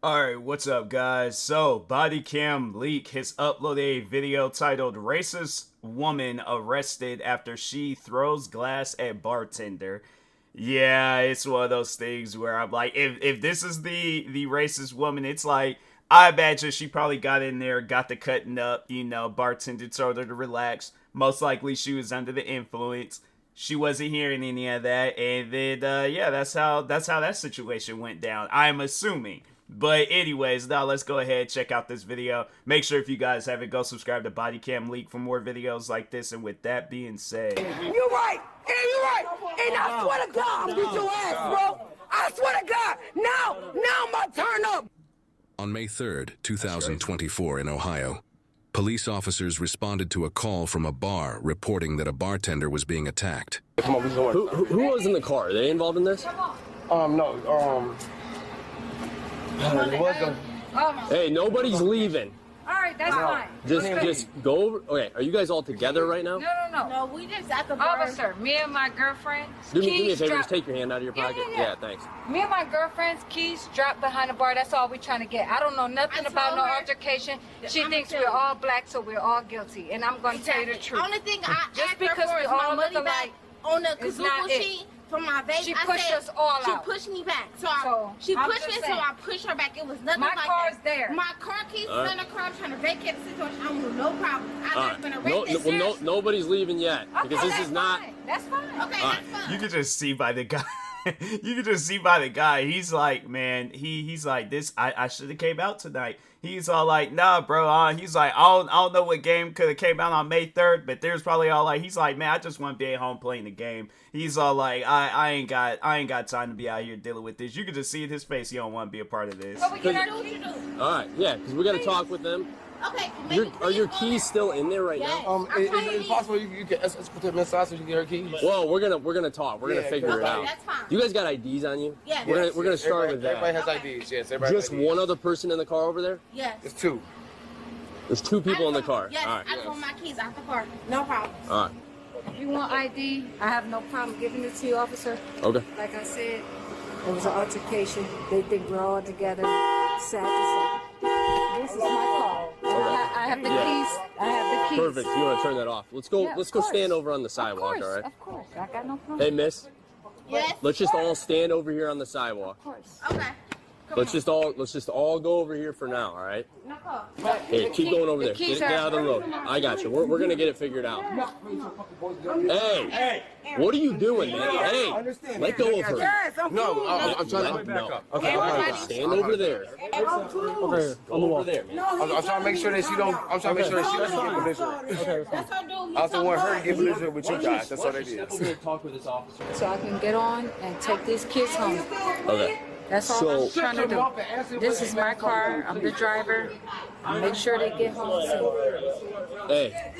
Alright, what's up guys? So, Body Cam Leak has uploaded a video titled Racist Woman Arrested After She Throws Glass at Bartender. Yeah, it's one of those things where I'm like, if this is the racist woman, it's like, I imagine she probably got in there, got the cutting up, bartender told her to relax. Most likely she was under the influence. She wasn't hearing any of that, and then yeah, that's how that situation went down. I'm assuming. But anyways, now let's go ahead and check out this video. Make sure if you guys haven't, go subscribe to Body Cam Leak for more videos like this. And with that being said, you're right, and you're right, and I swear to God, I'll beat your ass, bro. I swear to God, now my turn up. On May 3rd, 2024 in Ohio, police officers responded to a call from a bar reporting that a bartender was being attacked. Come on, who was in the car? Are they involved in this? No. Hey, nobody's leaving. All right, that's fine. Just go over. Okay, are you guys all together right now? No, we just at the bar. Officer, me and my girlfriend. Do me a favor, just take your hand out of your pocket. Yeah, thanks. Me and my girlfriend's keys dropped behind the bar. That's all we're trying to get. I don't know nothing about no altercation. She thinks we're all black, so we're all guilty. And I'm going to tell you the truth. Only thing I just asked because her for we is all my money look back alike on the is not Kazook sheet from my vape. She pushed us all She out. pushed me back. I'm She pushed me, just so saying. I pushed her back. It was nothing My like car's that. there. My car keys is in the car. I'm trying to vacate the situation. I don't have no problem. I've never been arrested. Well, nobody's leaving yet because this is not. That's fine. Okay, that's fine. you can just see by the guy. You can just see by the guy. He's like, man, he's like, this. I should have came out tonight. He's all like, nah, bro. He's like, I don't know what game could have came out on May 3rd, but there's probably all like, he's like, man, I just want to be at home playing the game. He's all like, I ain't got time to be out here dealing with this. You can just see in his face, he don't want to be a part of this. So we get our keys. All right, yeah, because we got to talk with them. Okay, Are your keys still in there right now? Is it possible you can put them inside so you can get her keys? Well, we're gonna talk. We're gonna figure it out. That's fine. You guys got IDs on you? Yeah. We're gonna start with that. Everybody has IDs. Yes, everybody Just has IDs. one other person in the car over there? Yes. It's two. There's two people in the car. Yes, All right. I just want my keys out the car. No problem. All right. If you want ID, I have no problem giving it to you, officer. Okay. Like I said, it was an altercation. They think we're all together. Sad to say. This is my car. I have the keys. I have the keys. Perfect. You want to turn that off? Let's go. Yeah, let's of go course. stand over on the sidewalk. Of course, All right. Of course. I got no problem. Hey, miss. Yes. Let's just all stand over here on the sidewalk. Of course. Okay. Let's just all go over here for now. All right. No problem. Hey, keep going over there. keys Get out of the road. I got you. We're gonna get it figured out. Hey, what are you doing, man? Hey, let go of her. Yes, I'm No, I'm trying to back up. Okay, Stand over there. Okay, Over there, man. I'm trying to make sure that she don't. I'm trying to make sure that she doesn't get belligerent. Okay. That's her dude. I also want her to get belligerent with you guys. That's all that We're is. gonna talk with this officer. So I can get on and take these kids home. Okay. That's all So- I'm trying to do. This is my car. I'm the driver. Make sure they get home safe. Hey,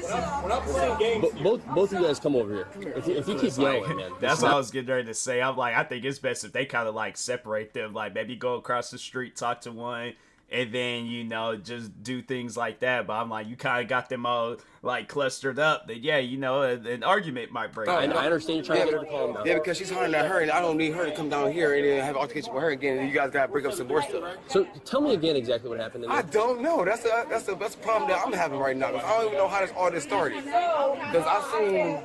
both of you guys come over here. If you keep yelling, man. That's what I was getting ready to say. I'm like, I think it's best if they kind of like separate them. Like maybe go across the street, talk to one, and then just do things like that. But I'm like, you kind of got them all like clustered up. That yeah, an argument might break. I understand you're trying to get her to calm down. Yeah, because she's hollering at her, and I don't need her to come down here and then have an altercation with her again. And you guys got to break up some more stuff. So tell me again exactly what happened. I don't know. That's a problem that I'm having right now. 'Cause I don't even know how all this started. Because I've seen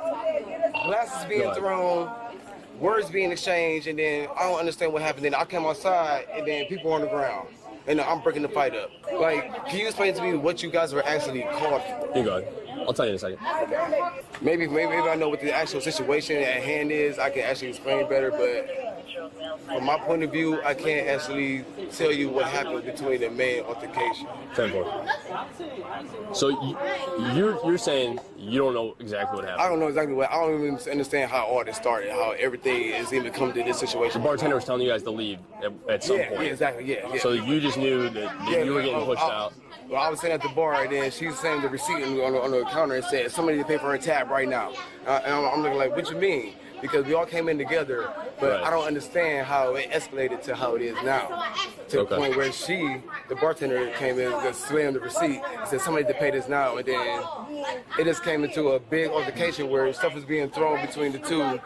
glasses being thrown, words being exchanged, and then I don't understand what happened. Then I come outside, and then people on the ground, and I'm breaking the fight up. Like, can you explain to me what you guys were actually called for? You go ahead. I'll tell you in a second. Maybe I know what the actual situation at hand is. I can actually explain better, but from my point of view, I can't actually tell you what happened between the main altercation. 10-4. So you're saying you don't know exactly what I happened. don't know exactly what. I don't even understand how all this started, how everything is even come to this situation. The bartender was telling you guys to leave at some Yeah, point. exactly. Yeah. So you just knew that you were getting pushed out. Well, I was sitting at the bar, and then she was saying the receipt on the counter and said somebody to pay for her tab right now. And I'm looking like, what you mean? because we all came in together, but Right. I don't understand how it escalated to how it is now. To the point where the bartender came in, just slammed the receipt and said somebody to pay this now, and then it just came into a big altercation where stuff was being thrown between the two,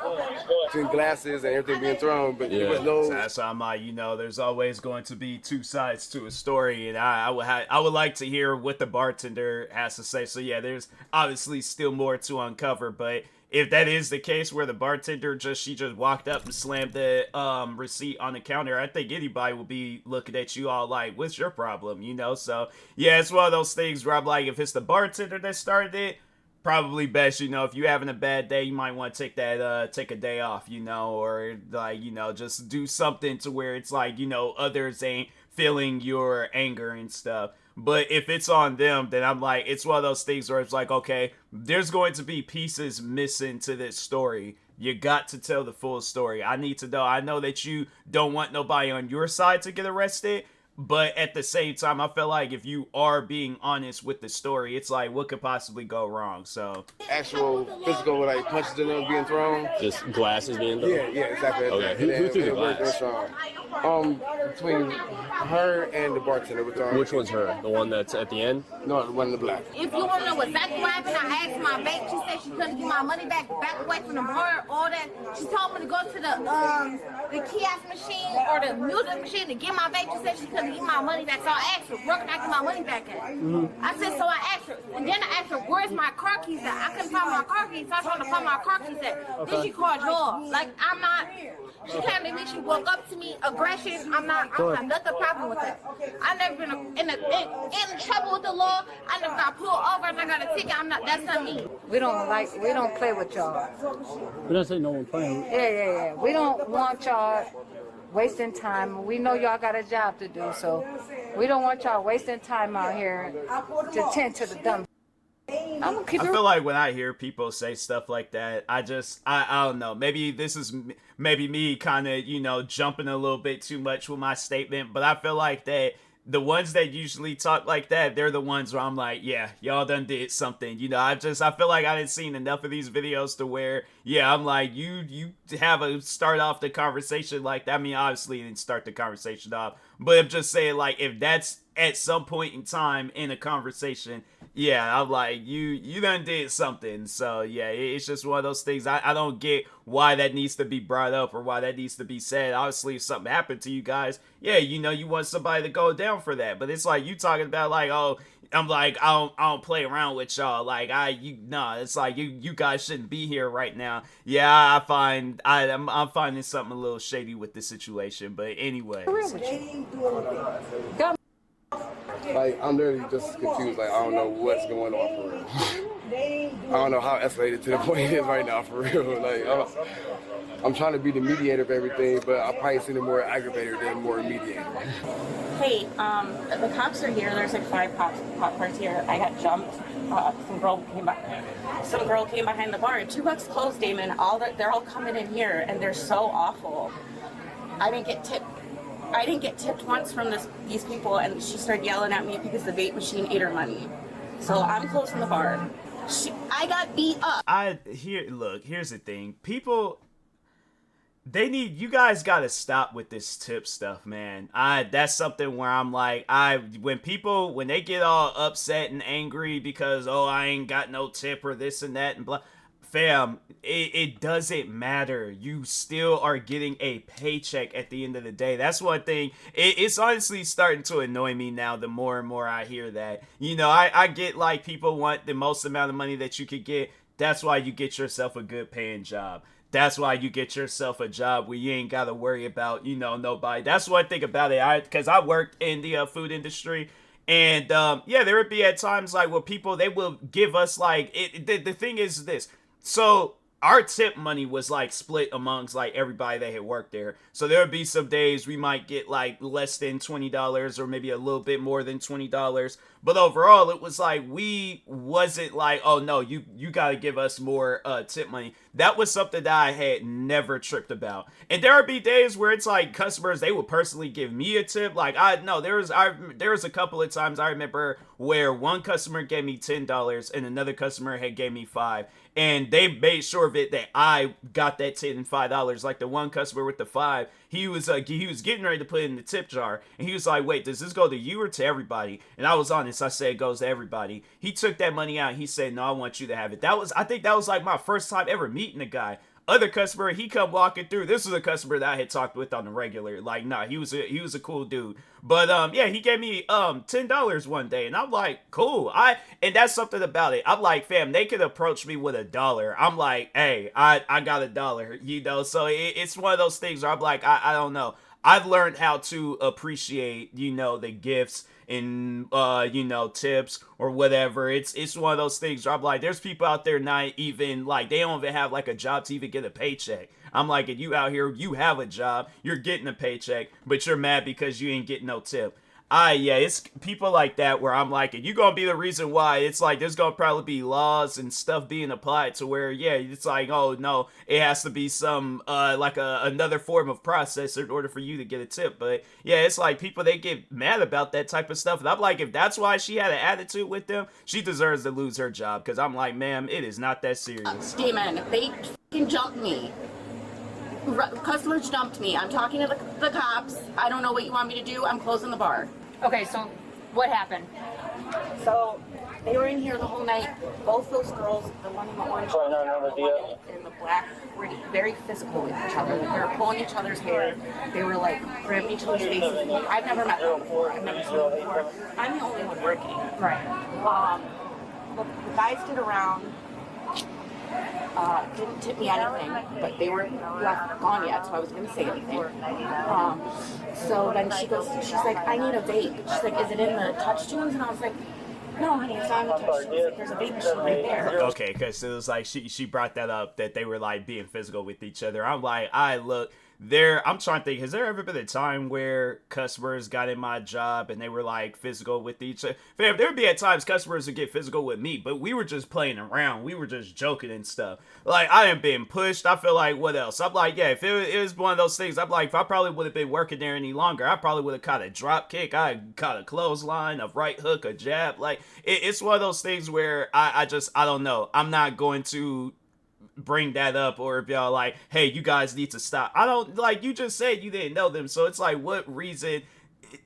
between glasses and everything being thrown, but there was no. So that's why I'm like, there's always going to be two sides to a story, and I would like to hear what the bartender has to say. So yeah, there's obviously still more to uncover, but if that is the case where the bartender just walked up and slammed the receipt on the counter, I think anybody will be looking at you all like, what's your problem? So yeah, it's one of those things where I'm like, if it's the bartender that started it, probably best, if you're having a bad day, you might want to take a day off, or like, just do something to where it's like, others ain't feeling your anger and stuff. But if it's on them, then I'm like, it's one of those things where it's like, okay, there's going to be pieces missing to this story. You got to tell the full story. I need to know. I know that you don't want nobody on your side to get arrested, but at the same time, I feel like if you are being honest with the story, it's like, what could possibly go wrong? So Actual physical, like punches in them being thrown. Just glasses being thrown? Yeah, exactly. Okay. Who threw the glass? Between her and the bartender. Which one's her? The one that's at the end? No, the one in the black. If you want to know exactly what happened, I asked my bank. She said she couldn't get my money back away from the bar, all that. She told me to go to the kiosk machine or the music machine to get my bank. She said she couldn't get my money back. So I asked her, where can I get my money back at? I said, so I asked her. And then I asked her, where's my car keys at? I couldn't find my car keys. So I told her to find my car keys at. Then she called Joel. Like, I'm not... She came to me, she woke up to me, aggression. I don't have nothing problem with that. I never been in trouble with the law. I never got pulled over and I got a ticket. That's not me. We don't play with y'all. We don't say no one playing. Yeah. We don't want y'all wasting time. We know y'all got a job to do, so we don't want y'all wasting time out here to tend to the dumb. I feel like when I hear people say stuff like that, I don't know. Maybe this is me kind of, jumping a little bit too much with my statement, but I feel like that the ones that usually talk like that, they're the ones where I'm like, yeah, y'all done did something. I feel like I didn't seen enough of these videos to where, yeah, I'm like, you have a start off the conversation like that. I mean, obviously you didn't start the conversation off, but I'm just saying, like, if that's at some point in time in a conversation, yeah, I'm like, you done did something. So yeah, it's just one of those things. I don't get why that needs to be brought up or why that needs to be said. Obviously, if something happened to you guys, yeah, you want somebody to go down for that. But it's like you talking about like, oh, I'm like, I don't play around with y'all. Like it's like you guys shouldn't be here right now. Yeah, I'm finding something a little shady with the situation. But anyway. Like, I'm literally just confused. Like, I don't know what's going on for real. I don't know how escalated to the point it is right now for real. Like, I'm trying to be the mediator of everything, but I probably seem more aggravator than more mediator. Hey, the cops are here. There's like 5 cop cars here. I got jumped. Some girl came behind the bar. $2 closed, Damon. They're all coming in here, and they're so awful. I didn't get tipped once from these people, and she started yelling at me because the vape machine ate her money. So I'm closing the bar. I got beat up. Here's the thing. People, you guys gotta stop with this tip stuff, man. That's something where I'm like, when they get all upset and angry because, oh, I ain't got no tip or this and that and blah. Fam, it doesn't matter. You still are getting a paycheck at the end of the day. That's one thing. It's honestly starting to annoy me now the more and more I hear that. I get like people want the most amount of money that you could get. That's why you get yourself a good paying job. That's why you get yourself a job where you ain't got to worry about, nobody. That's one thing about it. Because I worked in the food industry. And, there would be at times like where people, they will give us like, the thing is this. So our tip money was like split amongst like everybody that had worked there. So there would be some days we might get like less than $20 or maybe a little bit more than $20. But overall, it was like we wasn't like, oh no, you got to give us more tip money. that was something that I had never tripped about. And there would be days where it's like customers, they would personally give me a tip. Like, there was a couple of times I remember where one customer gave me $10 and another customer had gave me $5. And they made sure of it that I got that $10 and $5. Like the one customer with the $5, he was getting ready to put it in the tip jar, and he was like, "Wait, does this go to you or to everybody?" And I was honest. I said it goes to everybody. He took that money out. And he said, "No, I want you to have it." I think that was like my first time ever meeting the guy. Other customer, he come walking through. This was a customer that I had talked with on the regular. Like, nah, he was a cool dude. But yeah, he gave me $10 one day, and I'm like, cool. And that's something about it. I'm like, fam, they could approach me with $1. I'm like, hey, I got $1, you know. So it's one of those things where I'm like, I don't know. I've learned how to appreciate, you know, the gifts and you know, tips or whatever. It's one of those things where I'm like, there's people out there not even like, they don't even have like a job to even get a paycheck. I'm like, if you out here, you have a job, you're getting a paycheck, but you're mad because you ain't getting no tip. Yeah, it's people like that where I'm like, you gonna be the reason why. It's like there's gonna probably be laws and stuff being applied to where, yeah, it's like, oh no, it has to be some like another form of process in order for you to get a tip. But yeah, it's like people, they get mad about that type of stuff, and I'm like, if that's why she had an attitude with them, she deserves to lose her job. Because I'm like, ma'am, it is not that serious. Demon, they fucking jumped me. Customers jumped me. I'm talking to the cops. I don't know what you want me to do. I'm closing the bar. Okay, so what happened? So they were in here the whole night. Both those girls, the one in the orange and the black, were very physical with each other. They were pulling each other's hair. They were like grabbing each other's faces. I've never met them before. I've never seen them before. I'm the only one working. Right. The guys did around. Didn't tip me anything, but they weren't gone yet, so I wasn't gonna say anything. So then she's like, I need a vape. She's like, is it in the touch tunes? And I was like, no, honey, it's not in the touch tunes. Like, there's a vape machine right there. Okay, because it was like she brought that up, that they were like being physical with each other. I'm like, I'm trying to think, has there ever been a time where customers got in my job and they were like physical with each other? Fam, there would be at times customers would get physical with me, but we were just playing around. We were just joking and stuff. Like, I am being pushed. I feel like, what else? I'm like, yeah, if it was one of those things, I'm like, if I probably would have been working there any longer, I probably would have caught a drop kick. I caught a clothesline, a right hook, a jab. Like, it's one of those things where I don't know. I'm not going to bring that up, or if y'all like, hey, you guys need to stop. I don't, like, you just said you didn't know them, so it's like, what reason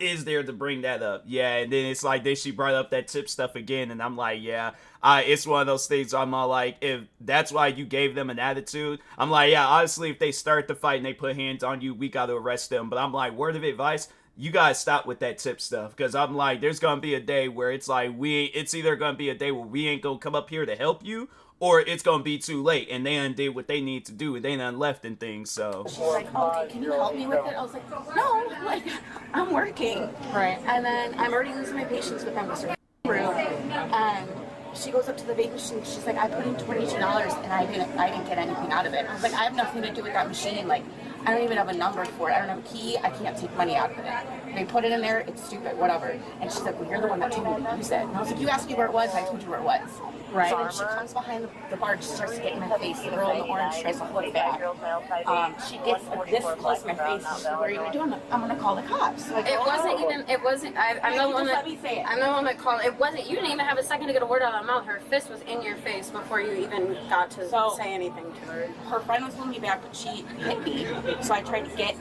is there to bring that up? Yeah, and then it's like, then she brought up that tip stuff again, and I'm like, yeah, it's one of those things I'm all like, if that's why you gave them an attitude, I'm like, yeah, honestly, if they start the fight and they put hands on you, we gotta arrest them. But I'm like, word of advice, you guys stop with that tip stuff, because I'm like, there's gonna be a day where it's like, it's either gonna be a day where we ain't gonna come up here to help you, or it's gonna be too late and they undid what they need to do and they done left and things. So she's like, oh, can you help me with it? I was like, no, like, I'm working. Right. And then I'm already losing my patience with them, Mr. And she goes up to the vape machine. She's like, I put in $22 and I didn't get anything out of it. I was like, I have nothing to do with that machine. Like, I don't even have a number for it. I don't have a key. I can't take money out of it. They put it in there. It's stupid. Whatever. And she's like, well, you're the one that told me to use it. And I was like, you asked me where it was. I told you where it was. Right. So then she comes behind the bar and she starts getting in my face. The girl in the orange tries to hold it back. She gets this close to my face. She's like, what are you gonna do? I'm gonna call the cops. Like, it wasn't. I'm the one that called. It wasn't. You didn't even have a second to get a word out of my mouth. Her fist was in your face before you even got to say anything to her. Her friend was holding me back, but she hit me. So I tried to get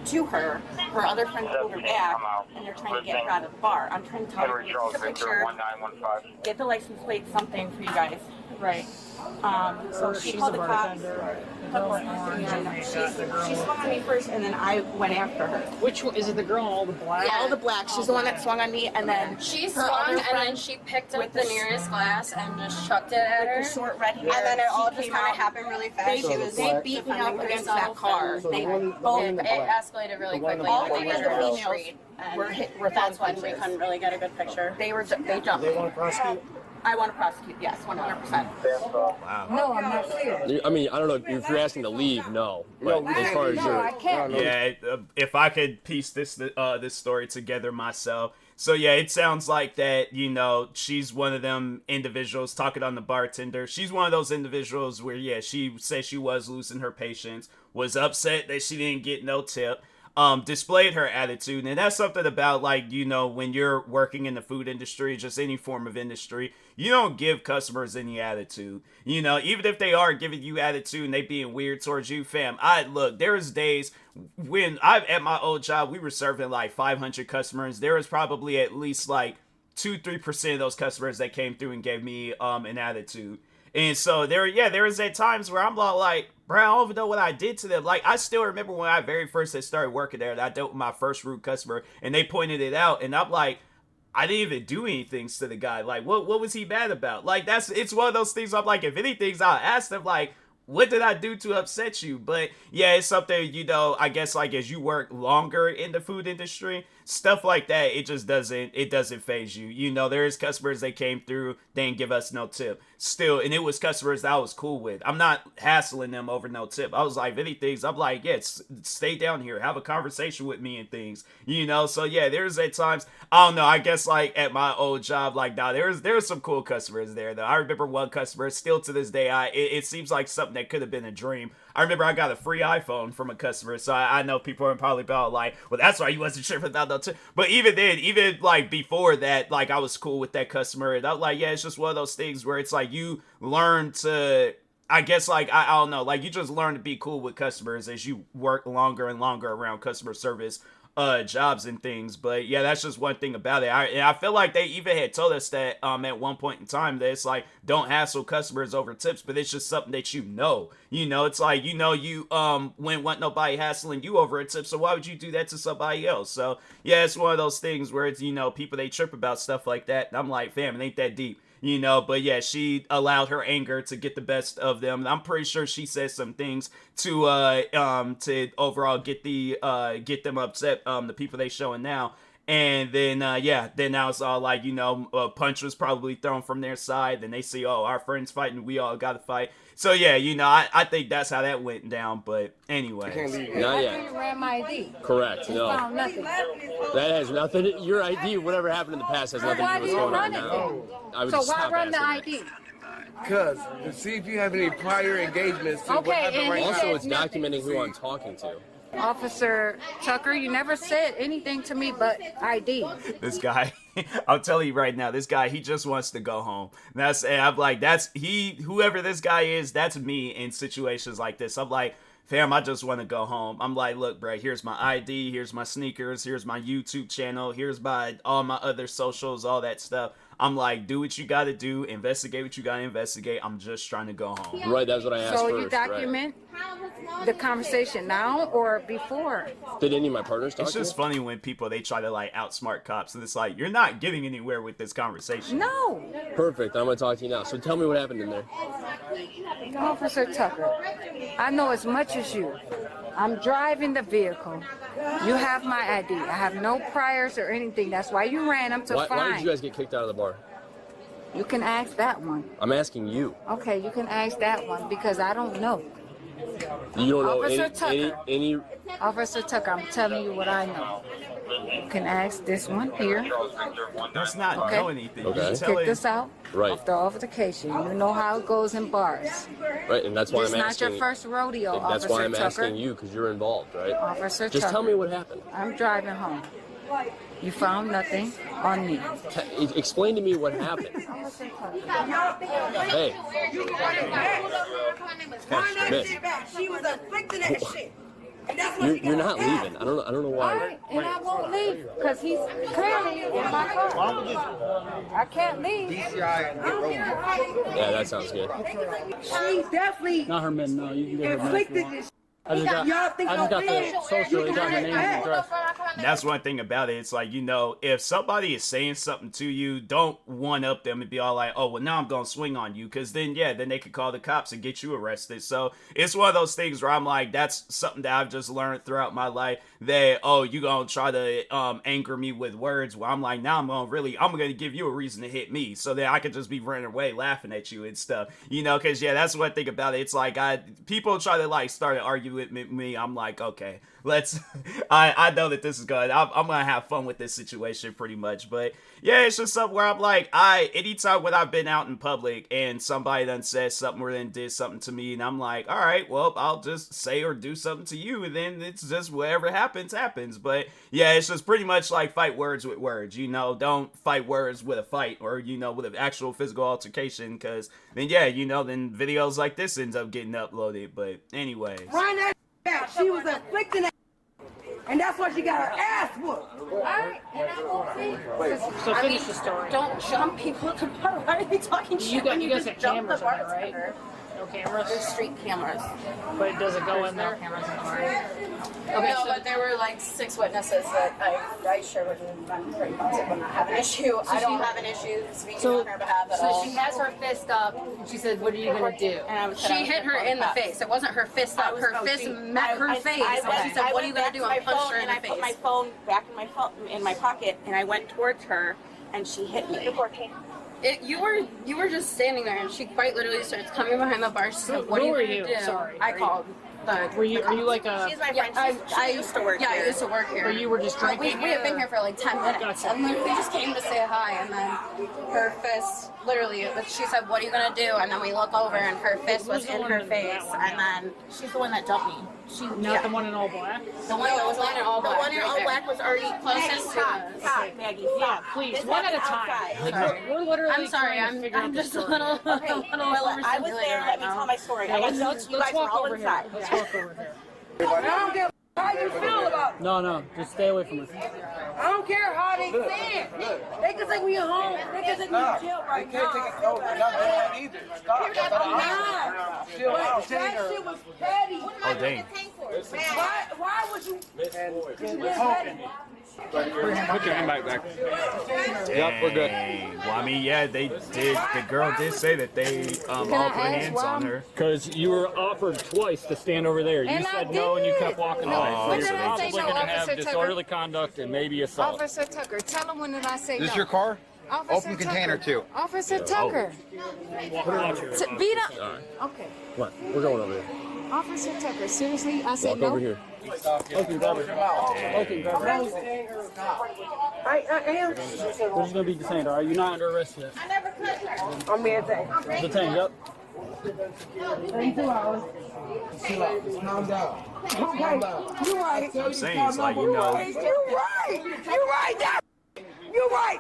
to her. Her other friend pulled her back, and they're trying to get her out of the bar. I'm trying to tell her, get the picture, get the license plate, something for you guys. Right. So she called the cops. She swung on me first, and then I went after her. Which one? Is it the girl in all the black? Yeah, all the black. She's the one that swung on me, and then she swung, and then she picked up the nearest glass and just chucked it at her. The short red hair. And then it all just kind of happened really fast. They beat me up against that car. It escalated really quickly. All three of the females were hit. That's when we couldn't really get a good picture. They jumped. They want to prosecute? I want to prosecute. Yes, 100%. Wow. No, I'm not serious. I mean, I don't know if you're asking to leave. No, but as far as No, I can't. Yeah, if I could piece this story together myself. So yeah, it sounds like that, you know, she's one of them individuals talking on the bartender. She's one of those individuals where, yeah, she said she was losing her patience, was upset that she didn't get no tip, displayed her attitude. And that's something about, like, you know, when you're working in the food industry, just any form of industry, you don't give customers any attitude. You know, even if they are giving you attitude and they being weird towards you, fam, look, there was days when at my old job, we were serving like 500 customers. There was probably at least like 2-3% of those customers that came through and gave me an attitude. And so there was at times where I'm like, bro, I don't even know what I did to them. Like, I still remember when I very first had started working there, that I dealt with my first rude customer, and they pointed it out, and I'm like, I didn't even do anything to the guy. Like, what was he mad about? Like, it's one of those things. I'm like, if anything, I'll ask them, like, what did I do to upset you? But yeah, it's something, you know, I guess, like, as you work longer in the food industry, stuff like that, it doesn't faze you. You know, there's customers that came through, they didn't give us no tip. Still, and it was customers that I was cool with. I'm not hassling them over no tip. I was like, if anything, I'm like, yeah, stay down here, have a conversation with me and things, you know? So yeah, there's at times, I don't know, I guess, like, at my old job, like, nah, there was some cool customers there, though. I remember one customer, still to this day, it seems like something that could have been a dream. I remember I got a free iPhone from a customer, so I know people are probably about like, well, that's why you wasn't sure about no tip. But even then, even like before that, like, I was cool with that customer, and I'm like, yeah, it's just one of those things where it's like you learn to, I guess, like, I don't know, like, you just learn to be cool with customers as you work longer and longer around customer service jobs and things. But yeah, that's just one thing about it. I feel like they even had told us that at one point in time that it's like, don't hassle customers over tips, but it's just something that you know, it's like, you wouldn't want nobody hassling you over a tip, so why would you do that to somebody else? So yeah, it's one of those things where it's, people, they trip about stuff like that, and I'm like, fam, it ain't that deep. But yeah, she allowed her anger to get the best of them. I'm pretty sure she said some things to overall get them upset, the people they showing now. And then then now it's all like, a punch was probably thrown from their side. Then they see, oh, our friends fighting, we all got to fight. So yeah, I think that's how that went down. But anyway, not yet. You ran my ID. Correct. You No, found nothing. that has nothing. Your ID, whatever happened in the past, has nothing to do with what's going on now. I would So just why stop run the asking ID? Because to see if you have any prior engagements to what Okay, happened and right he now. Also, it's nothing. documenting who I'm talking to. Officer Tucker, you never said anything to me but ID. this guy, I'll tell you right now, this guy, he just wants to go home. I'm like, whoever this guy is, that's me in situations like this. I'm like, fam, I just want to go home. I'm like, look, bro, here's my ID, here's my sneakers, here's my YouTube channel, here's all my other socials, all that stuff. I'm like, do what you got to do, investigate what you got to investigate. I'm just trying to go home. Right, that's what I asked So first. you document the conversation now or before? Right. Did any of my partners talk It's just funny when people, they try to like outsmart cops, and it's like, you're not getting anywhere with this conversation. No. Perfect. I'm going to talk to you now. So tell me what happened in there. Officer Tucker, I know as much as you. I'm driving the vehicle. You have my ID. I have no priors or anything. That's why you ran them to Why fine. did you guys get kicked out of the bar? You can ask that one. I'm asking you. Okay, you can ask that one because I don't know. You don't know Officer Tucker. any Officer Tucker, I'm telling you what I know. You can ask this one here. That's not Okay. know anything. Okay. You Kick tell this out Right. of the altercation. You know how it goes in bars. right, and that's why It's I'm not asking. your first rodeo, and that's Officer why I'm Tucker. asking you, because you're involved, right? Officer Just Tucker. tell me what happened. I'm driving home. You found nothing on me. Explain to me what happened. Hey, Miss, She was afflicting that shit. And that's what you're not leaving. I don't know All why. right, and I won't leave because he's clearly in my car. I can't leave. Yeah, that sounds good. She definitely Not her men, no. You can get her men if you inflicted want. this. I just got Y'all think the social, they got her name and address. that's one thing about it. It's like, you know, if somebody is saying something to you, don't one up them and be all like, oh, well, now I'm gonna swing on you, because then, yeah, then they could call the cops and get you arrested. So it's one of those things where I'm like, that's something that I've just learned throughout my life, that, oh, you gonna try to anger me with words. Well, I'm like, now I'm gonna give you a reason to hit me, so that I could just be running away laughing at you and stuff, you know, because, yeah, that's one thing about it. It's like, people try to like start an argument with me. I'm like, okay, let's I know that this is good. I'm gonna have fun with this situation pretty much. But yeah, it's just something where I'm like, anytime when I've been out in public and somebody done said something or then did something to me, and I'm like, all right, well, I'll just say or do something to you, and then it's just whatever happens. But yeah, it's just pretty much like fight words with words, you know. Don't fight words with a fight, or, you know, with an actual physical altercation, because then, yeah, you know, then videos like this ends up getting uploaded. But anyways, Run that back. She was afflicting that, and that's why she got her ass whooped. Alright, and I won't see. So finish the story. Don't jump people at the bar. Why are you talking shit? You guys just got jump the cameras on it, right? bartender? No cameras? There's street cameras. But does it go in No there? cameras in the bar. Okay, no, but there were like 6 witnesses that I shared with you. I'm pretty positive I'm not having an issue. I don't have an issue speaking on her behalf at all. So she has her fist up, and she said, what are you going to do? She hit her in the face. It wasn't her fist up. Her fist met her face. And she said, what are you going to do? I punched her in the face. I put my phone back in my pocket, and I went towards her, and she hit me. You were just standing there, and she quite literally starts coming behind the bar. She said, what are you Who are going to you? do? Sorry. I called. Are you like a... She's my friend. She used to work here. Yeah, I used to work here. Or you were just drinking? We had been here for like 10 minutes. Gotcha. And literally just came to say hi, and then her fist, literally, she said, what are you going to do? And then we look over, and her fist was in her face, and then... She's the one that dumped me. Not the one in all black? The one that was in all black. The one in all black was already closest to us. Stop, Maggie. Yeah, please, This one at a happened time. outside. We're literally I'm sorry, trying to figure out I'm the just a story. little I was there. Let me tell my story. Yeah, I was, let's you guys were walk all over inside. here. Let's walk over here. I don't care how you feel about it. No, just stay away from us. I don't care how they say it. They can take me home. They can take me to jail right now. No, not that either. Stop. But that shit was petty. oh dang. Why would you? Put your hand back. Yep, we're good. Dang. Well, I mean, yeah, they did. The girl did say that they all put hands on her. Because you were offered twice to stand over there. You And I said no, and you kept did. walking No, away. So when you're did I say probably no, going to have Officer Tucker? disorderly conduct and maybe assault. Officer Tucker, tell him when did I say no. This is your car? Officer Open container Tucker. too. Officer Tucker. Beat up. Okay. Come on, we're going over here. Officer Tucker, seriously, I said Walk no. over here. Okay, grab it. Okay, grab it. I am. We're just going to be detained, all right? You're not under arrest yet. I never touched her. I'm being taken. Detained, yep. 32 hours. Calm down. Okay, you're right. I'm saying, it's like, you know, You're right. You're right. And you're right.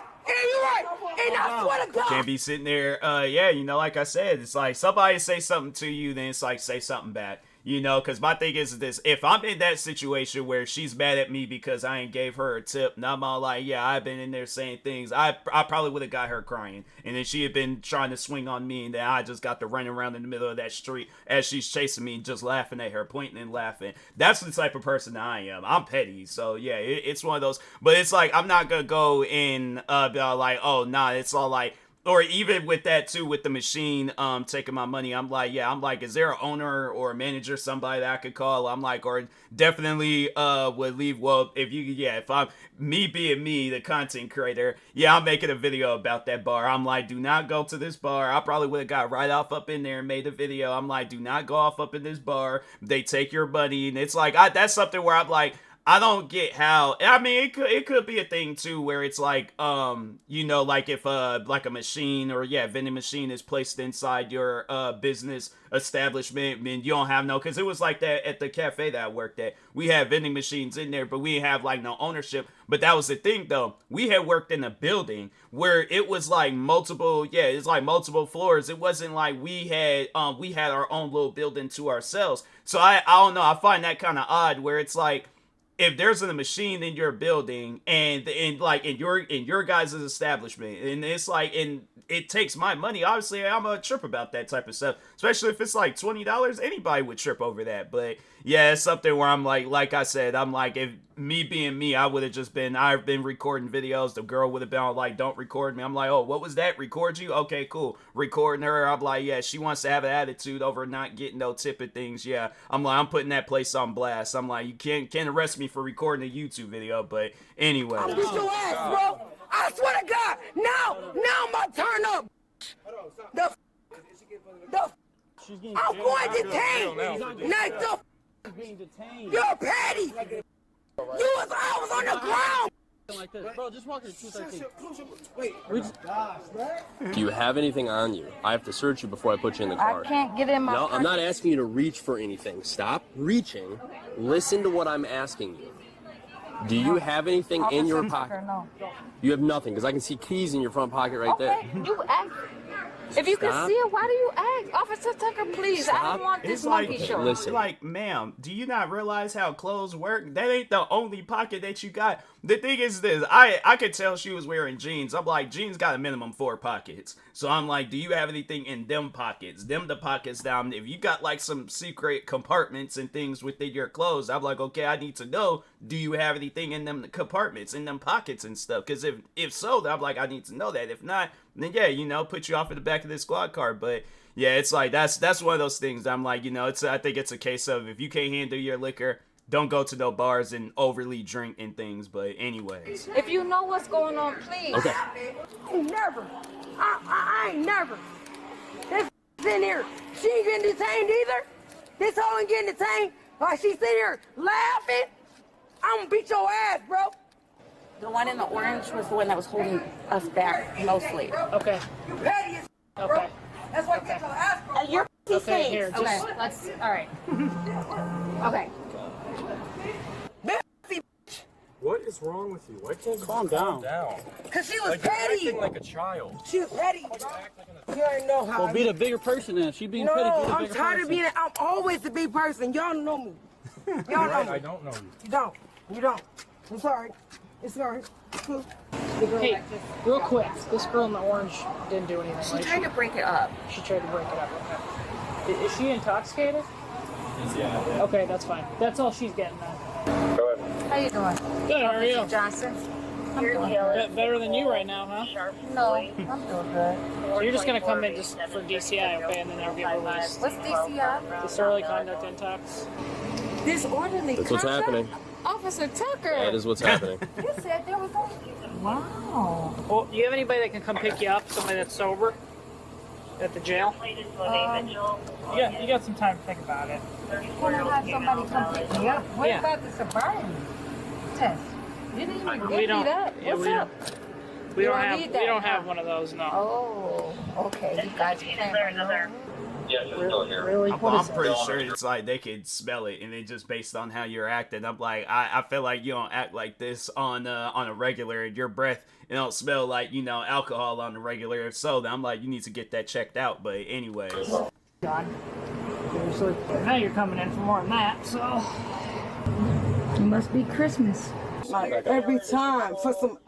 And I swear to God. can't be sitting there, yeah, you know, like I said, it's like somebody say something to you, then it's like say something back. You know, because my thing is this: if I'm in that situation where she's mad at me because I ain't gave her a tip, and I'm all like, yeah, I've been in there saying things, I probably would have got her crying, and then she had been trying to swing on me, and then I just got to running around in the middle of that street as she's chasing me, just laughing at her, pointing and laughing. That's the type of person I am. I'm petty, so yeah, it's one of those. But it's like I'm not gonna go and be all like, oh nah, it's all like. Or even with that too, with the machine taking my money, I'm like, is there an owner or a manager, somebody that I could call? I'm like, or definitely would leave. Well, if I'm me being me, the content creator, I'm making a video about that bar. I'm like, do not go to this bar. I probably would have got right off up in there and made a video. I'm like, do not go off up in this bar. They take your money, and it's like that's something where I'm like, I don't get how. I mean, it could be a thing too where it's like, you know, like if like a machine or vending machine is placed inside your business establishment, I mean, you don't have no, because it was like that at the cafe that I worked at. We had vending machines in there, but we didn't have like no ownership. But that was the thing though. We had worked in a building where it was like multiple, it's like multiple floors. It wasn't like we had our own little building to ourselves. So I don't know. I find that kind of odd where it's like, if there's a machine in your building and like in your guys' establishment, and it's like, and it takes my money, obviously I'm a trip about that type of stuff, especially if it's like $20. Anybody would trip over that. But yeah, it's something where I'm like I said, I'm like, if me being me, I've been recording videos, the girl would have been like, don't record me. I'm like, oh, what was that? Record you? Okay, cool. Recording her, I'm like, yeah, she wants to have an attitude over not getting no tip and things. Yeah, I'm like, I'm putting that place on blast. I'm like, you can't arrest me for recording a YouTube video. But anyway, I'll beat your ass, bro. I swear to God. Now I'm about to turn up. I'm going to detain. Next up, you're petty. I was on the ground. Like this. Bro, just walk her 213. Do you have anything on you? I have to search you before I put you in the car. I can't get in my No, pocket. I'm not asking you to reach for anything. Stop reaching. Listen to what I'm asking you. Do you have anything in your pocket? No. You have nothing, because I can see keys in your front pocket right there. Okay, you ask. If you can see it, why do you ask? Officer Tucker, please. I don't want this monkey show. Listen. Like, ma'am, do you not realize how clothes work? That ain't the only pocket that you got. The thing is this, I could tell she was wearing jeans. I'm like, jeans got a minimum 4 pockets. So I'm like, do you have anything in them pockets? Them the pockets down. If you got like some secret compartments and things within your clothes, I'm like, okay, I need to know, do you have anything in them compartments, in them pockets and stuff? Because if so, then I'm like, I need to know that. If not, then yeah, you know, put you off in the back of this squad car. But yeah, it's like, that's one of those things. I'm like, you know, I think it's a case of, if you can't handle your liquor, don't go to no bars and overly drink and things. But anyways, If you know what's going on, please. Okay. Never. I ain't never. This in here. She ain't getting detained either. This hoe ain't getting detained. Like she's sitting here laughing. I'm gonna beat your ass, bro. The one in the orange was the one that was holding us back mostly. Okay. You petty as bro. Okay. That's why you get your ass. You're Okay, here, just Okay, let's. All right. Okay. What is wrong with you? Why can't you calm down. Cause she was Like, you're petty. acting like a child. She was petty. You already know how. Well, be the bigger person then. She being no, petty. Be the I'm bigger tired person. of being. I'm always the big person. Y'all know me. Y'all know Right, me. I don't know you. You don't. You don't. I'm sorry. It's sorry. It's cool. Hey, real quick, this girl in the orange didn't do anything. She right? tried to break it up. She tried to break it up. Okay. Is she intoxicated? Yeah. Okay, that's fine. That's all she's getting then. Go ahead. How you doing? Good, how are you? Johnson? I'm doing good. Better than you right now, huh? No, I'm doing good. So you're just gonna come in just for DCI, okay, and then they'll get released. What's DCI? Disorderly conduct intox. Disorderly That's what's conduct? happening. Officer Tucker. That is what's happening. You said there was only... Wow. Well, do you have anybody that can come pick you up? Somebody that's sober? At the jail? Yeah, you got some time to think about it. Can I have somebody come pick me up? What Yeah. about the sobriety test? You didn't even We give me don't. that. Yeah, What's we up? We You don't don't have. need We that, don't have huh? one of those. No. Oh, okay. You guys can't. Yeah, she's still here. Really? What I'm is pretty sure it's like they could smell it, and then just based on how you're acting, I'm like, I feel like you don't act like this on a regular. Your breath, it don't smell like, you know, alcohol on the regular. If so, then I'm like, you need to get that checked out. But anyways, God. Seriously. Now you're coming in for more than that. So. It must be Christmas. Like every time for some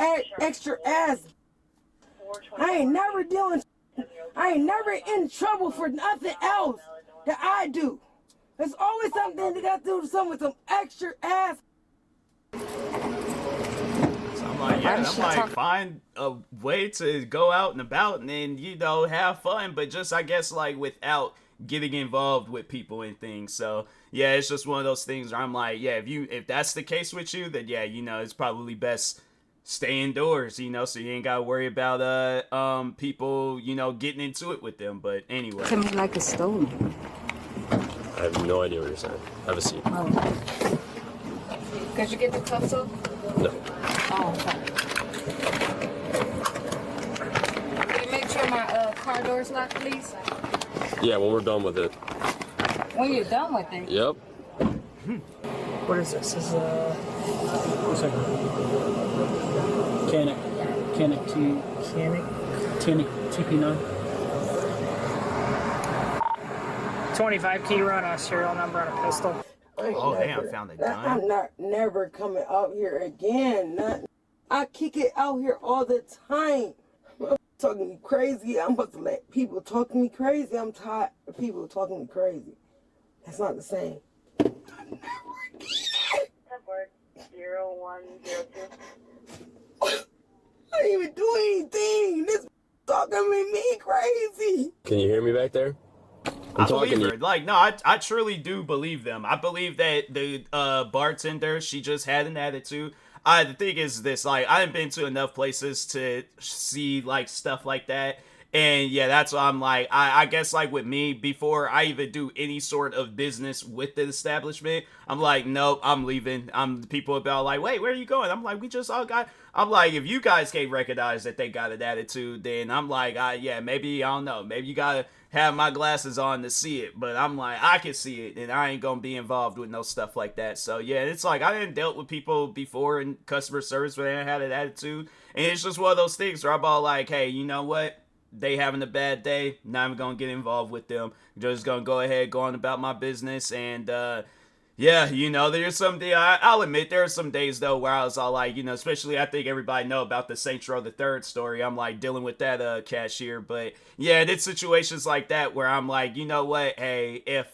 extra ass. I ain't never doing. I ain't never in trouble for nothing else that I do. There's always something that got to do with something with some extra ass. so I'm like, yeah, I'm like, find a way to go out and about, and then, you know, have fun, but just, I guess, like, without getting involved with people and things. So yeah, it's just one of those things where I'm like, yeah, if that's the case with you, then yeah, you know, it's probably best stay indoors, you know, so you ain't gotta worry about people, you know, getting into it with them. But anyway, To me like a stone. I have no idea what you're saying. Have a seat. Oh. Could you get the cuffs off? No. Oh, okay. Can you make sure my car door's locked, please? Yeah, when we're done with it. When you're done with it. Yep. What is this? This is one second. Canic TP9. 25 key run on a serial number on a pistol. oh damn, found a gun. I'm not never coming out here again. I kick it out here all the time. talking me crazy. I'm supposed to let people talk to me crazy. I'm tired of people talking me crazy. That's not the same. Support 0102. I didn't even do anything. This talking me crazy. Can you hear me back there? I'm I believe her. Like, no, I truly do believe them. I believe that the bartender, she just had an attitude. The thing is this, like, I haven't been to enough places to see, like, stuff like that. And, yeah, that's why I'm like, I guess, like, with me, before I even do any sort of business with the establishment, I'm like, nope, I'm leaving. People about, like, wait, where are you going? I'm like, we just all got... I'm like, if you guys can't recognize that they got an attitude, then I'm like, yeah, maybe, I don't know. Maybe you gotta have my glasses on to see it. But I'm like, I can see it, and I ain't gonna be involved with no stuff like that. So, yeah, it's like, I didn't dealt with people before in customer service where they had an attitude. And it's just one of those things where I'm all like, hey, you know what? They having a bad day, not even gonna get involved with them. Just gonna go ahead, go on about my business, and yeah, you know, there's some day I'll admit there are some days though where I was all like, you know, especially I think everybody know about the Saints Row the Third story. I'm like dealing with that cashier, but yeah, it's situations like that where I'm like, you know what, hey, if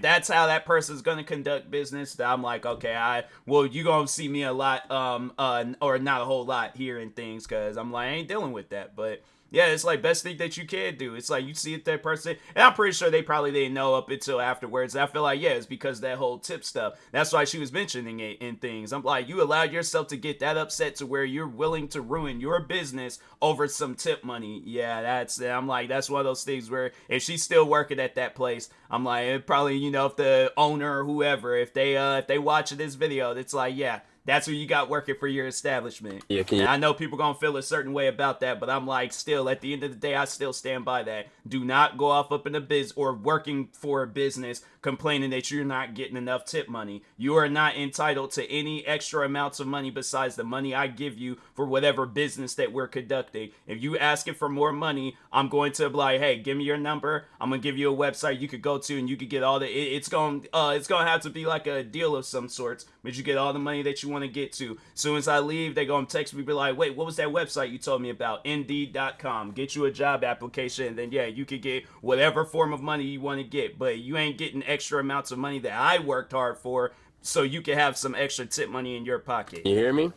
that's how that person's gonna conduct business, then I'm like, okay, you gonna see me a lot, or not a whole lot here and things, cause I'm like, I ain't dealing with that, but. Yeah, it's like best thing that you can do. It's like you see it that person, and I'm pretty sure they probably didn't know up until afterwards. I feel like, yeah, it's because of that whole tip stuff. That's why she was mentioning it in things. I'm like, you allowed yourself to get that upset to where you're willing to ruin your business over some tip money. Yeah, I'm like, that's one of those things where if she's still working at that place, I'm like, it probably, you know, if the owner or whoever, if they watching this video, it's like, yeah. That's who you got working for your establishment. Yeah, and I know people gonna feel a certain way about that, but I'm like, still, at the end of the day, I still stand by that. Do not go off up in a biz or working for a business complaining that you're not getting enough tip money. You are not entitled to any extra amounts of money besides the money I give you for whatever business that we're conducting. If you asking for more money, I'm going to be like, hey, give me your number. I'm gonna give you a website you could go to and you could get all the. It's gonna have to be like a deal of some sorts, but you get all the money that you want to get to. As soon as I leave, they gonna text me, be like, wait, what was that website you told me about? Indeed.com. Get you a job application, and then yeah, you could get whatever form of money you want to get, but you ain't getting extra amounts of money that I worked hard for, so you can have some extra tip money in your pocket. You hear me?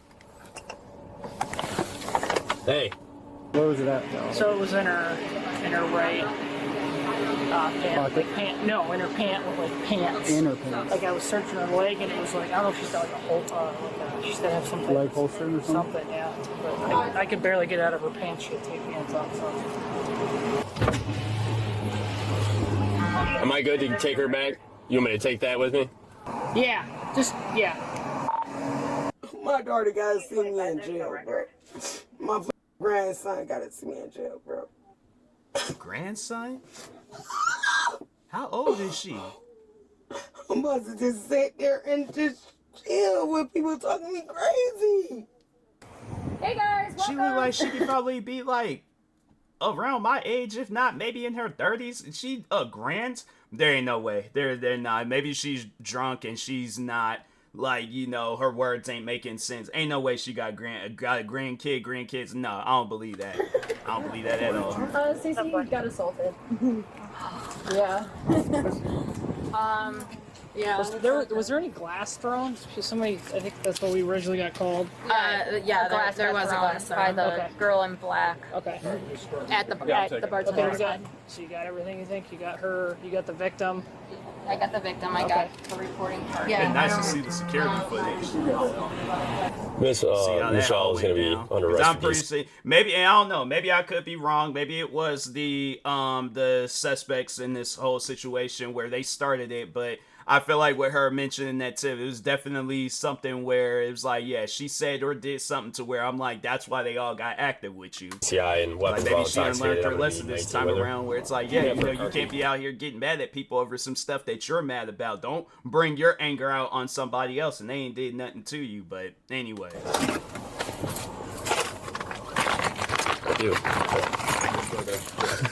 Hey. Where was it at? So it was in her right pant, like pant. No, in her pant with like pants. In her pants. Like I was searching her leg, and it was like, I don't know if she's got like a whole, she's gotta have something. Leg holster or something. Something, yeah. But I could barely get out of her pants. She had to take pants off. So. Am I good to take her back? You want me to take that with me? Yeah, yeah. My daughter gotta see me in jail, bro. My grandson gotta see me in jail, bro. Grandson? How old is she? I'm about to just sit there and just chill with people talking me crazy. Hey guys, welcome. She look like she could probably be like around my age, if not maybe in her 30s. She grand? There ain't no way. They're not. Maybe she's drunk and she's not. Like, you know, her words ain't making sense. Ain't no way she got a grandkids. No, I don't believe that. I don't believe that at all. Cece got assaulted. Yeah. Yeah. Was there any glass thrown? Somebody, I think that's what we originally got called. Yeah, there was a glass thrown by the girl in black. Okay. At the bartender's side. So you got everything, you think? You got her, you got the victim? I got the victim, I got the reporting part. Yeah. Nice to see the security footage. Miss Michelle is going to be under arrest. I'm pretty sure. Maybe, I don't know. Maybe I could be wrong. Maybe it was the suspects in this whole situation where they started it, but I feel like with her mentioning that tip, it was definitely something where it was like, yeah, she said or did something to where I'm like, that's why they all got active with you. Yeah, and weapons like maybe she didn't learn her lesson this time around where it's like, yeah, you know, you can't be out here getting mad at people over some stuff that you're mad about. Don't bring your anger out on somebody else and they ain't did nothing to you. But anyway.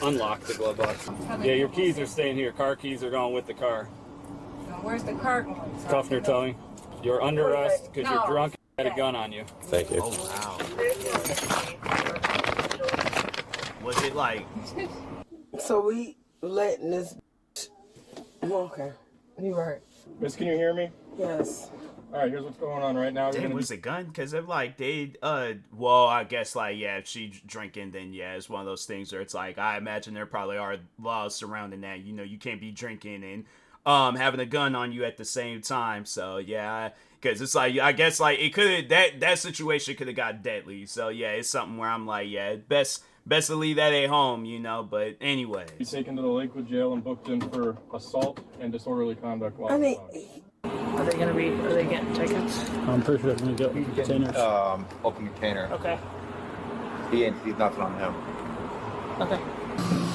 Unlock the glove box. Yeah, your keys are staying here. Car keys are going with the car. Where's the car going? Cuffner towing. You're under arrest because you're drunk and had a gun on you. Thank you. Oh, wow. Like, So we letting this. Okay, you right. Miss, can you hear me? Yes. All right, here's what's going on right now. damn, was it gun? Because if like well, I guess like yeah, if she's drinking, then yeah, it's one of those things where it's like I imagine there probably are laws surrounding that. You know, you can't be drinking and having a gun on you at the same time. So yeah, because it's like I guess like it could that situation could have got deadly. So yeah, it's something where I'm like yeah, best to leave that at home, you know. But anyway, he's taken to the Lakewood jail and booked in for assault and disorderly conduct. While I mean, Are they getting tickets? I'm pretty sure they're going to get containers. Open container. Okay. He's nothing on him. Okay.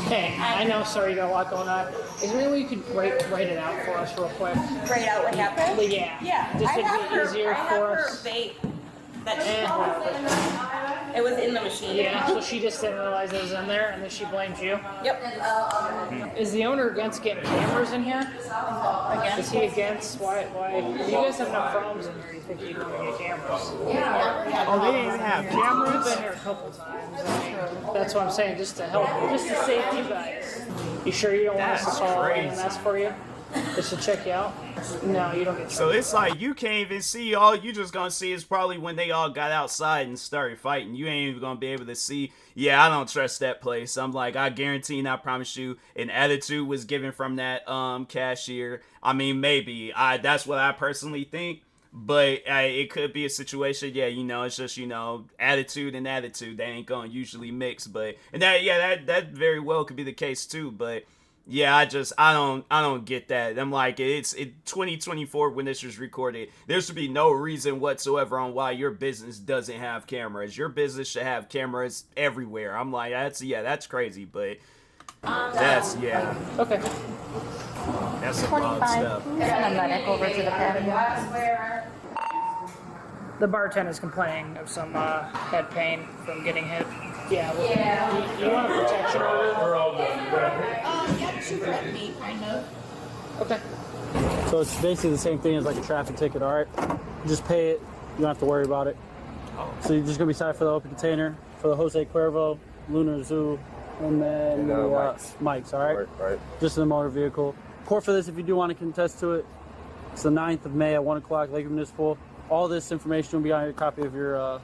Hey, I know, sorry, you got a lot going on. Is there any way you could write it out for us real quick? Write out what happened? Yeah. Yeah. Just I to have make her, it easier I have for her us. bait that it was in the machine. Yeah, so she just didn't realize it was in there, and then she blamed you? Yep. Is the owner against getting cameras in here? Against? Is he against? Why? You guys have enough problems in here. You think you don't get cameras? Yeah. oh, they didn't even have cameras. We've been here a couple times. I mean, that's what I'm saying, just to help, just to save you guys. You sure you don't want us to call AMS for you? Just to check you out? No, you don't get So it's like you can't even see. All you just gonna see is probably when they all got outside and started fighting. You ain't even gonna be able to see. Yeah, I don't trust that place. I'm like, I guarantee and I promise you an attitude was given from that cashier. I mean, maybe that's what I personally think. But it could be a situation, yeah, you know, it's just, you know, attitude and attitude. They ain't gonna usually mix, but and that very well could be the case too. But yeah, I don't get that. I'm like, it's 2024 when this was recorded. There should be no reason whatsoever on why your business doesn't have cameras. Your business should have cameras everywhere. I'm like, that's crazy, but that's okay. That's some wild stuff. Send a medic over to the pen. The bartender's complaining of some head pain from getting hit. Yeah. You want a protection order? We're all good. Yeah, she threatened me, kind of. Okay. So it's basically the same thing as like a traffic ticket, all right? Just pay it. You don't have to worry about it. So you're just going to be cited for the open container, for the Jose Cuervo, Lunar Zoo, and then Mike's, all right? Right. Just in the motor vehicle. Court for this, if you do want to contest to it, it's the 9th of May at 1 o'clock, Lakewood Municipal. All this information will be on your copy of your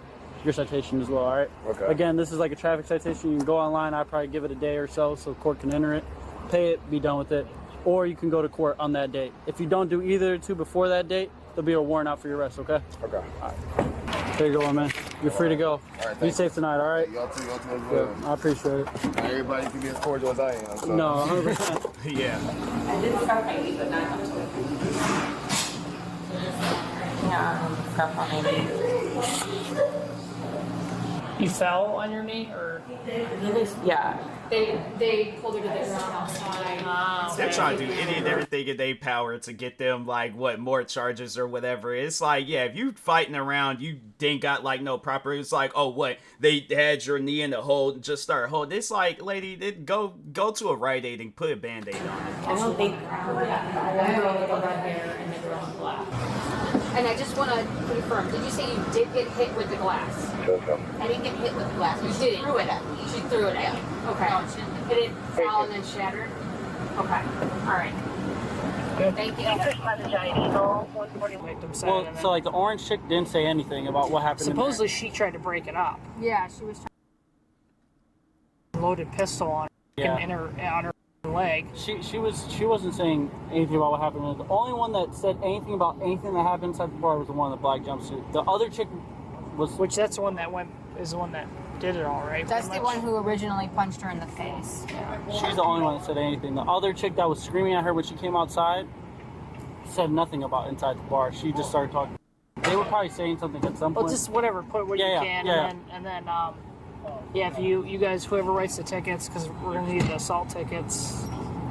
citation as well, all right? Okay. Again, this is like a traffic citation. You can go online. I'd probably give it a day or so court can enter it, pay it, be done with it. Or you can go to court on that date. If you don't do either of the two before that date, there'll be a warrant out for your arrest, okay? Okay. All right. There you go, my man. You're free to go. All right, be safe tonight, all right? Y'all too as well. I appreciate it. Not everybody can be as cordial as I am. So. No, 100%. Yeah. I did start my week, but not up to it. Yeah, stuff on my knee. You fell on your knee, or? Yeah. They pulled her to the ground outside. They're trying to do any and everything in their power to get them, like, more charges or whatever. It's like, yeah, if you fighting around, you didn't got, like, no proper, it's like, oh, what, they had your knee in the hold, just start holding. It's like, lady, go to a Rite Aid and put a Band-Aid on it. I don't think. And I just want to confirm, did you say you did get hit with the glass? I didn't get hit with the glass. You didn't? Threw it at me. She threw it at you. Okay. No, she didn't. It didn't fall and then shattered? Okay. All right. Thank you. Well, so like the orange chick didn't say anything about what happened. Supposedly she tried to break it up. Yeah, she was Loaded pistol on her, on her leg. She wasn't saying anything about what happened. The only one that said anything about anything that happened inside the bar was the one in the black jumpsuit. The other chick was, that's the one that is the one that did it all, right? That's the one who originally punched her in the face. She's the only one that said anything. The other chick that was screaming at her when she came outside said nothing about inside the bar. She just started talking. They were probably saying something at some point. Well, just whatever, put what you can, and then if you guys, whoever writes the tickets, because we're gonna need the assault tickets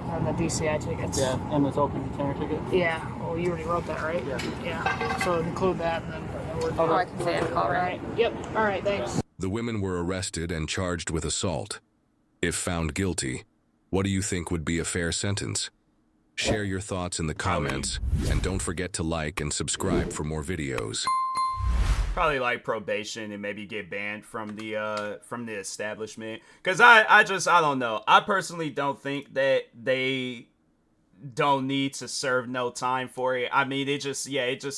and the DCI tickets. Yeah, and this open container ticket. Yeah. Well, you already wrote that, right? Yeah. So include that, and then we're. I can say it. All right. Yep. All right. Thanks. The women were arrested and charged with assault. If found guilty, what do you think would be a fair sentence? Share your thoughts in the comments, and don't forget to like and subscribe for more videos. Probably like probation and maybe get banned from the establishment. Cause I don't know. I personally don't think that they don't need to serve no time for it. I mean, it just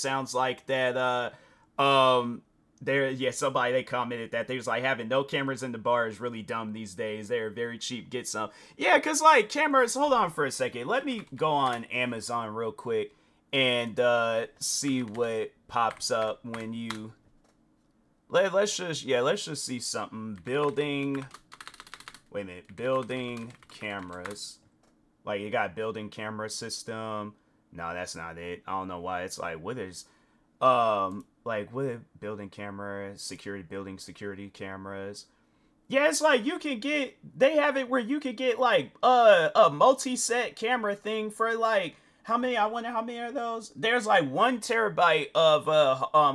sounds like that somebody they commented that they was like having no cameras in the bar is really dumb these days. They're very cheap. Get some. Yeah, cause like cameras, hold on for a second. Let me go on Amazon real quick and see what pops up when you let's just see something. Building cameras. Like, you got building camera system. No, that's not it. I don't know why. It's like, what is, like, what is building camera, building security cameras. Yeah, it's like they have it where you could get, like, a multi-set camera thing for, like, I wonder how many are those? There's, like, 1 terabyte of,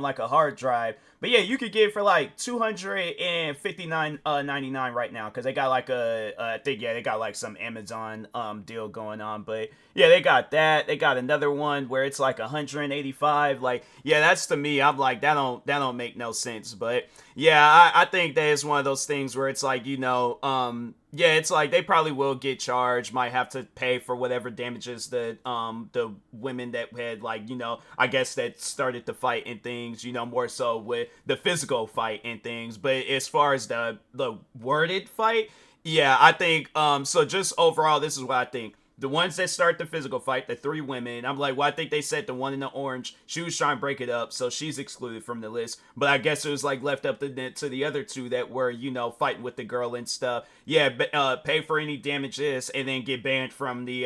like, a hard drive. But yeah, you could get it for like $259.99 right now, because they got like I think they got like some Amazon deal going on. But yeah, they got that. They got another one where it's like 185. Like, yeah, that's, to me, I'm like, that don't make no sense. But yeah, I think that is one of those things where it's like, yeah, it's like they probably will get charged, might have to pay for whatever damages the women that had, like, I guess that started the fight and things, more so with the physical fight and things. But as far as the worded fight, yeah, I think so just overall, this is what I think. The ones that start the physical fight, the 3 women, I'm like, well, I think they said the one in the orange, she was trying to break it up, so she's excluded from the list. But I guess it was like left up to the other 2 that were, fighting with the girl and stuff. Yeah, pay for any damages and then get banned from the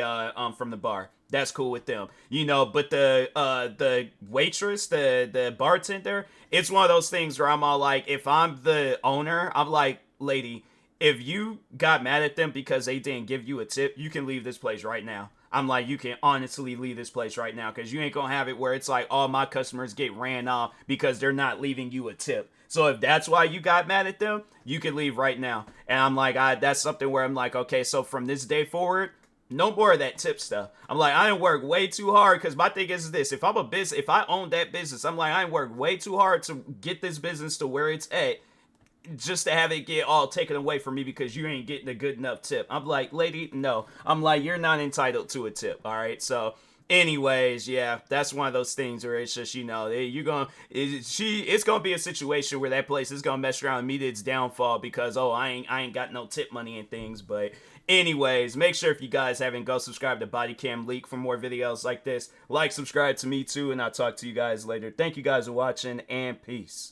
bar. That's cool with them, But the waitress, the bartender, it's one of those things where I'm all like, if I'm the owner, I'm like, lady, if you got mad at them because they didn't give you a tip, you can leave this place right now. I'm like, you can honestly leave this place right now, because you ain't gonna have it where it's like all my customers get ran off because they're not leaving you a tip. So if that's why you got mad at them, you can leave right now. And I'm like, that's something where I'm like, okay, so from this day forward, no more of that tip stuff. I'm like, I didn't work way too hard, because my thing is this: if I own that business, I'm like, I didn't work way too hard to get this business to where it's at, just to have it get all taken away from me because you ain't getting a good enough tip. I'm like, lady, no. I'm like, you're not entitled to a tip, all right? So, anyways, yeah, that's one of those things where it's just, it's gonna be a situation where that place is gonna mess around and meet its downfall because, I ain't got no tip money and things. But anyways, make sure if you guys haven't, go subscribe to Bodycam Leak for more videos like this. Like, subscribe to me too, and I'll talk to you guys later. Thank you guys for watching, and peace.